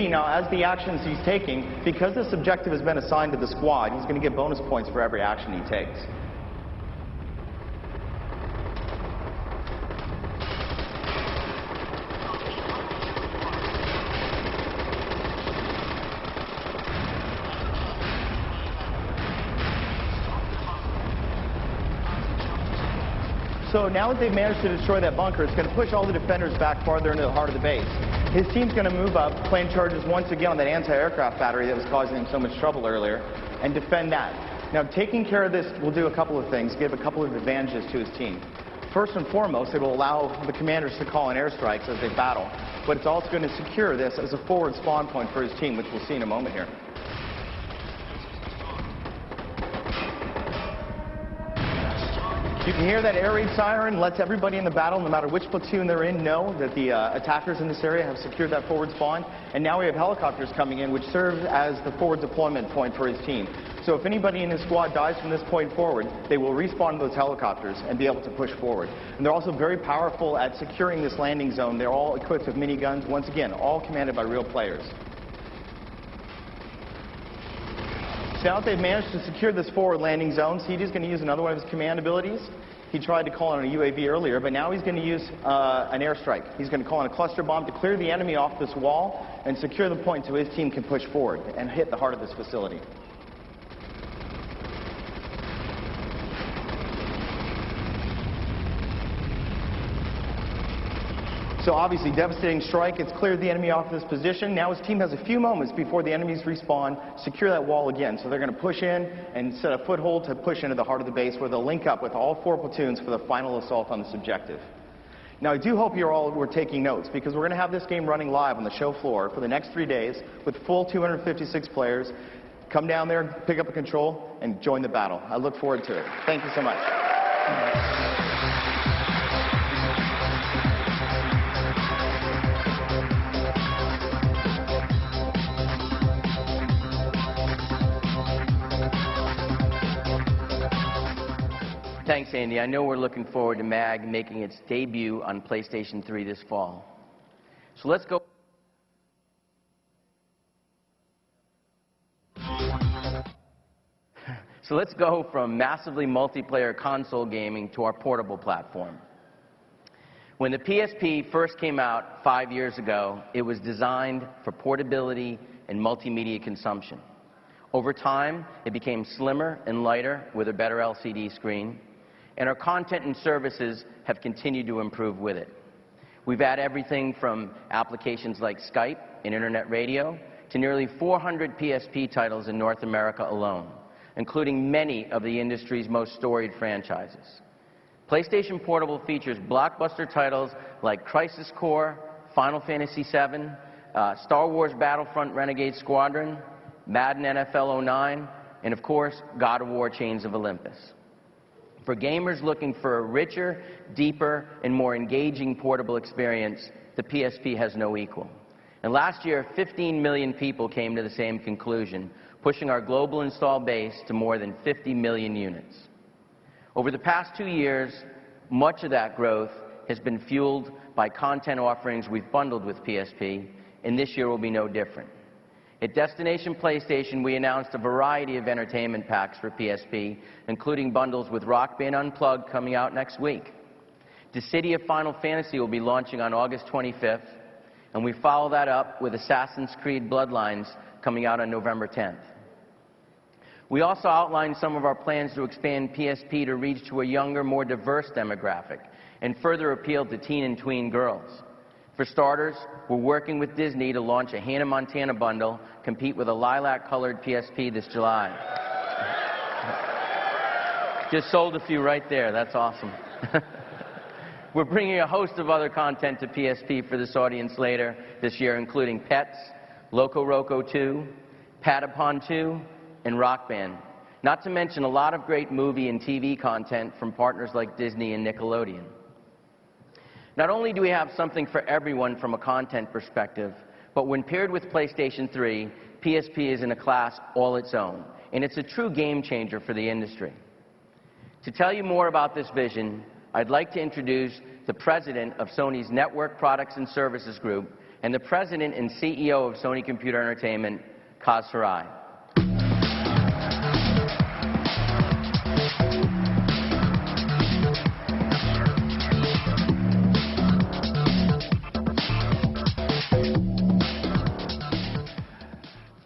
Now, as the actions he's taking, because this objective has been assigned to the squad, he's going to get bonus points for every action he takes. So now that they've managed to destroy that bunker, it's going to push all the defenders back farther into the heart of the base. His team's going to move up, plant charges once again on that anti-aircraft battery that was causing him so much trouble earlier, and defend that. Now, taking care of this will do a couple of things, give a couple of advantages to his team. First and foremost, it will allow the commanders to call in airstrikes as they battle, but it's also going to secure this as a forward spawn point for his team, which we'll see in a moment here. You can hear that air raid siren, lets everybody in the battle, no matter which platoon they're in, know that the attackers in this area have secured that forward spawn. And now we have helicopters coming in, which serve as the forward deployment point for his team. So if anybody in his squad dies from this point forward, they will respawn those helicopters and be able to push forward. And they're also very powerful at securing this landing zone. They're all equipped with miniguns, once again, all commanded by real players. Now that they've managed to secure this forward landing zone, CJ is going to use another one of his command abilities. He tried to call in a UAV earlier, but now he's going to use an airstrike. He's going to call in a cluster bomb to clear the enemy off this wall and secure the point so his team can push forward and hit the heart of this facility. So obviously, devastating strike. It's cleared the enemy off this position. Now his team has a few moments before the enemies respawn, secure that wall again. So they're going to push in and set a foothold to push into the heart of the base where they'll link up with all 4 platoons for the final assault on this objective. Now, I do hope you all were taking notes because we're going to have this game running live on the show floor for the next 3 days with full 256 players. Come down there, pick up a control, and join the battle. I look forward to it. Thank you so much. Thanks, Andy. I know we're looking forward to MAG making its debut on PlayStation 3 this fall. So let's go. So let's go from massively multiplayer console gaming to our portable platform. When the PSP first came out 5 years ago, it was designed for portability and multimedia consumption. Over time, it became slimmer and lighter with a better LCD screen. And our content and services have continued to improve with it. We've had everything from applications like Skype and internet radio to nearly 400 PSP titles in North America alone, including many of the industry's most storied franchises. PlayStation Portable features blockbuster titles like Crisis Core, Final Fantasy VII, Star Wars Battlefront Renegade Squadron, Madden NFL 09, and of course, God of War Chains of Olympus. For gamers looking for a richer, deeper, and more engaging portable experience, the PSP has no equal. And last year, 15 million people came to the same conclusion, pushing our global install base to more than 50 million units. Over the past 2 years, much of that growth has been fueled by content offerings we've bundled with PSP, and this year will be no different. At Destination PlayStation, we announced a variety of entertainment packs for PSP, including bundles with Rock Band Unplugged coming out next week. The City of Final Fantasy will be launching on August 25th, and we follow that up with Assassin's Creed Bloodlines coming out on November 10th. We also outlined some of our plans to expand PSP to reach to a younger, more diverse demographic and further appeal to teen and tween girls. For starters, we're working with Disney to launch a Hannah Montana bundle, compete with a lilac-colored PSP this July. Just sold a few right there. That's awesome. We're bringing a host of other content to PSP for this audience later this year, including Pets, Loco Roco 2, Patapon 2, and Rock Band. Not to mention a lot of great movie and TV content from partners like Disney and Nickelodeon. Not only do we have something for everyone from a content perspective, but when paired with PlayStation 3, PSP is in a class all its own, and it's a true game changer for the industry. To tell you more about this vision, I'd like to introduce the president of Sony's Network Products and Services Group and the president and CEO of Sony Computer Entertainment, Kaz Hirai.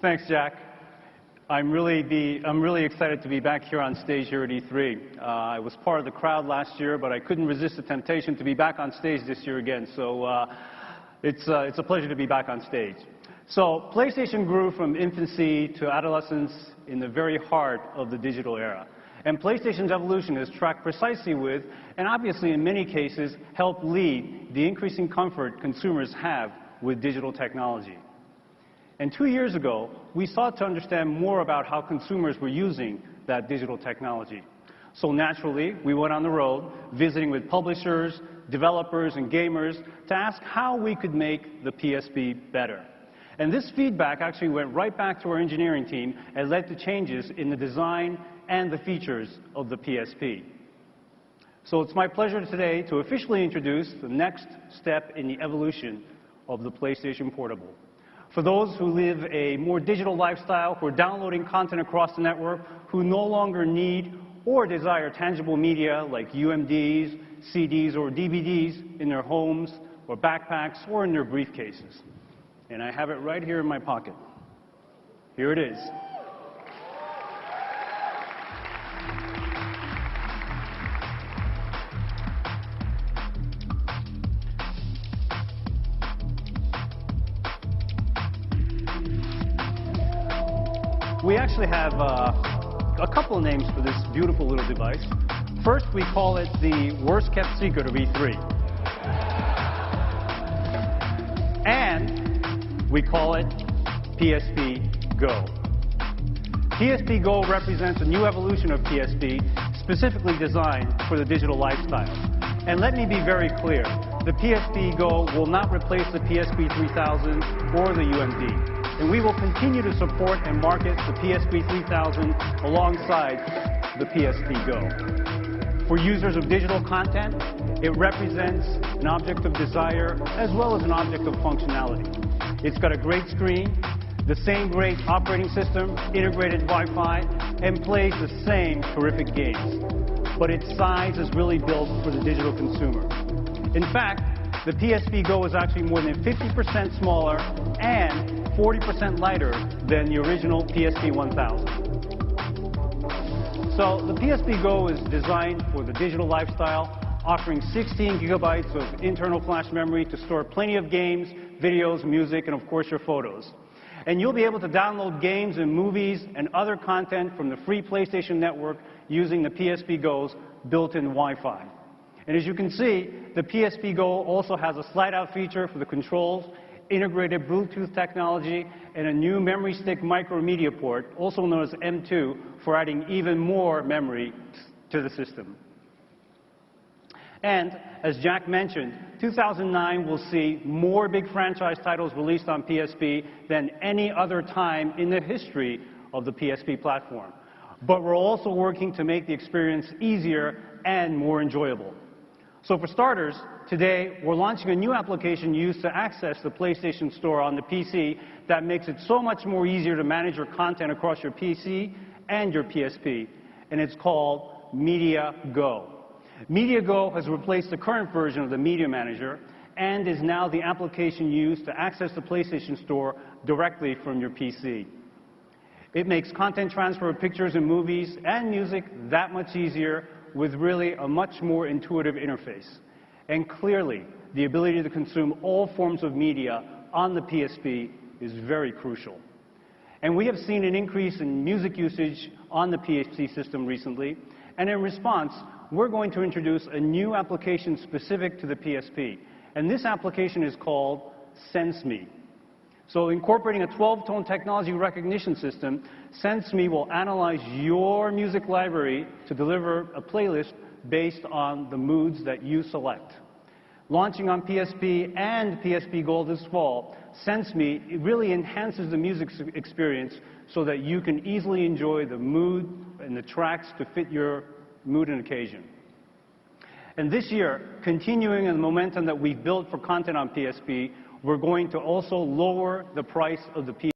Thanks, Jack. I'm really excited to be back here on stage here at E3. I was part of the crowd last year, but I couldn't resist the temptation to be back on stage this year again. So it's a pleasure to be back on stage. So PlayStation grew from infancy to adolescence in the very heart of the digital era. And PlayStation's evolution is tracked precisely with, and obviously in many cases, helped lead the increasing comfort consumers have with digital technology. And 2 years ago, we sought to understand more about how consumers were using that digital technology. So naturally, we went on the road, visiting with publishers, developers, and gamers to ask how we could make the PSP better. And this feedback actually went right back to our engineering team and led to changes in the design and the features of the PSP. So it's my pleasure today to officially introduce the next step in the evolution of the PlayStation Portable. For those who live a more digital lifestyle, who are downloading content across the network, who no longer need or desire tangible media like UMDs, CDs, or DVDs in their homes or backpacks or in their briefcases. And I have it right here in my pocket. Here it is. We actually have a couple of names for this beautiful little device. First, we call it the worst-kept secret of E3. And we call it PSP Go. PSP Go represents a new evolution of PSP, specifically designed for the digital lifestyle. And let me be very clear, the PSP Go will not replace the PSP 3000 or the UMD. And we will continue to support and market the PSP 3000 alongside the PSP Go. For users of digital content, it represents an object of desire as well as an object of functionality. It's got a great screen, the same great operating system, integrated Wi-Fi, and plays the same terrific games. But its size is really built for the digital consumer. In fact, the PSP Go is actually more than 50% smaller and 40% lighter than the original PSP 1000. So the PSP Go is designed for the digital lifestyle, offering 16 gigabytes of internal flash memory to store plenty of games, videos, music, and of course your photos. And you'll be able to download games and movies and other content from the free PlayStation Network using the PSP Go's built-in Wi-Fi. And as you can see, the PSP Go also has a slide-out feature for the controls, integrated Bluetooth technology, and a new memory stick micromedia port, also known as M2, for adding even more memory to the system. And, as Jack mentioned, 2009 will see more big franchise titles released on PSP than any other time in the history of the PSP platform. But we're also working to make the experience easier and more enjoyable. So for starters, today we're launching a new application used to access the PlayStation Store on the PC that makes it so much more easier to manage your content across your PC and your PSP. And it's called Media Go. Media Go has replaced the current version of the Media Manager and is now the application used to access the PlayStation Store directly from your PC. It makes content transfer of pictures and movies and music that much easier with really a much more intuitive interface. And clearly, the ability to consume all forms of media on the PSP is very crucial. And we have seen an increase in music usage on the PSP system recently, and in response, we're going to introduce a new application specific to the PSP. And this application is called SenseMe. So incorporating a 12-tone technology recognition system, SenseMe will analyze your music library to deliver a playlist based on the moods that you select. Launching on PSP and PSP Gold this fall, SenseMe really enhances the music experience so that you can easily enjoy the mood and the tracks to fit your mood and occasion. And this year, continuing the momentum that we've built for content on PSP, We're going to also lower the price of the PSP.